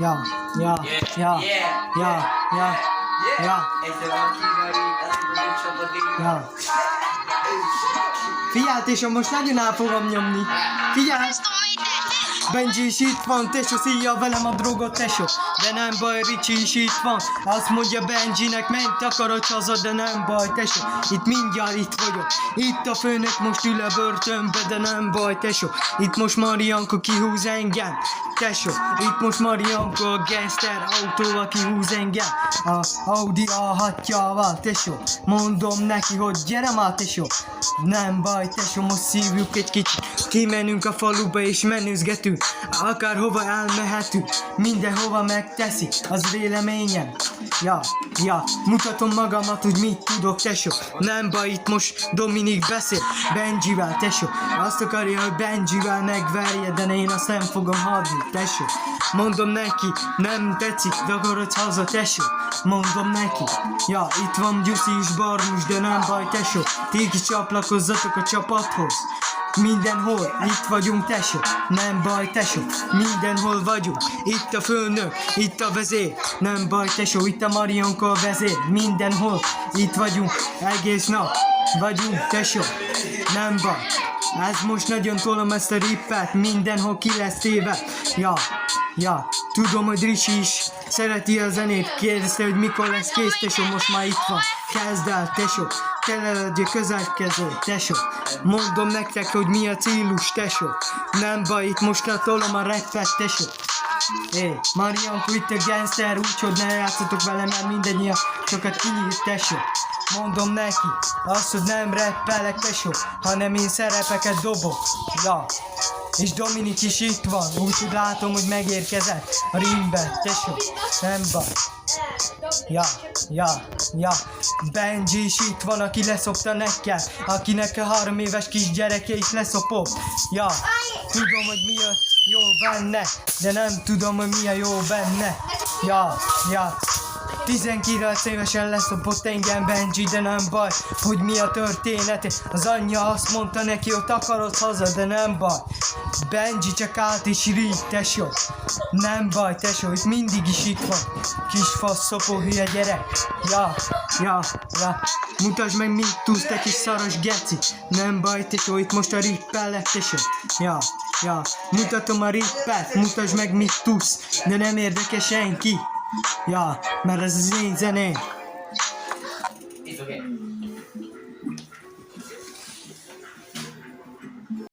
Ja, ja, ja, ja, ja, ja. Ja. Figyelj, tesó, most nagyon el fogom nyomni. Figyelj! Benji is itt van, tesó, szíja velem a drogot, tesó. De nem baj, Ricsi is itt van. Azt mondja Benjinek, menj, takarodj haza, de nem baj, tesó. Itt mindjárt itt vagyok. Itt a főnök most ül a börtönbe, de nem baj, tesó. Itt most Marianka kihúz engem, tesó. Itt most Marianka a gangster autóval kihúz engem. A Audi A6-jával, tesó. Mondom neki, hogy gyere már, tesó. Nem baj, tesó, most szívjuk egy kicsit. Kimenünk a faluba és menőzgetünk. Akárhova elmehetünk, mindenhova megteszi az véleményem. Ja, mutatom magamat, hogy mit tudok, tesó. Nem baj, itt most Dominik beszél Benjivel, tesó. Azt akarja, hogy Benjivel megverje, de én azt nem fogom hagyni, tesó. Mondom neki, nem tetszik, takarodj haza, tesó. Mondom neki, ja, itt van Gyuszi és Barmus, de nem baj, tesó. Ti is csatlakozzatok a csapathoz. Mindenhol itt vagyunk, tesó. Nem baj, tesó. Mindenhol vagyunk. Itt a főnök, itt a vezér. Nem baj, tesó, itt a Marianka a vezér. Mindenhol itt vagyunk. Egész nap vagyunk, tesó. Nem baj. Ez most nagyon tolom ezt a rippet. Mindenhol ki lesz téve. Ja, tudom, hogy Ricsi is szereti a zenét. Kérdezte, hogy mikor lesz kész, tesó. Most már itt van. Kezd el, tesó. Tele legyen közelkező, tesó. Mondom nektek, hogy mi a célus, tesó. Nem baj, itt most tolom a rappet, tesó. Marianka itt a gangster, úgyhogy ne játszatok vele, mert mindennyian sokat kinyílt, tesó. Mondom neki, azt, hogy nem rappelek, tesó, hanem én szerepeket dobok. Ja. És Dominik is itt van, úgyhogy látom, hogy megérkezett a ringbe, tesó. Nem baj. Ja. Benji is itt van, aki leszopta nekem, akinek a 3 éves kisgyereke is leszopott. Ja, tudom, hogy mi a jó benne, de nem tudom, hogy mi a jó benne. Ja. 19 évesen leszopott engem Benji, de nem baj, hogy mi a története. Az anyja azt mondta neki, hogy takarodj haza, de nem baj. Benji csak állt és rígy, tesó. Nem baj, tesó, itt mindig is itt van. Kis faszopó hülye gyerek. Ja. Mutasd meg, mit tudsz, te kis szaros geci. Nem baj, tesó, itt most a rippellek, tesó. Ja. Mutatom a rippet, mutasd meg, mit tudsz, de nem érdekel senki. Ja, mert ez az én zeném.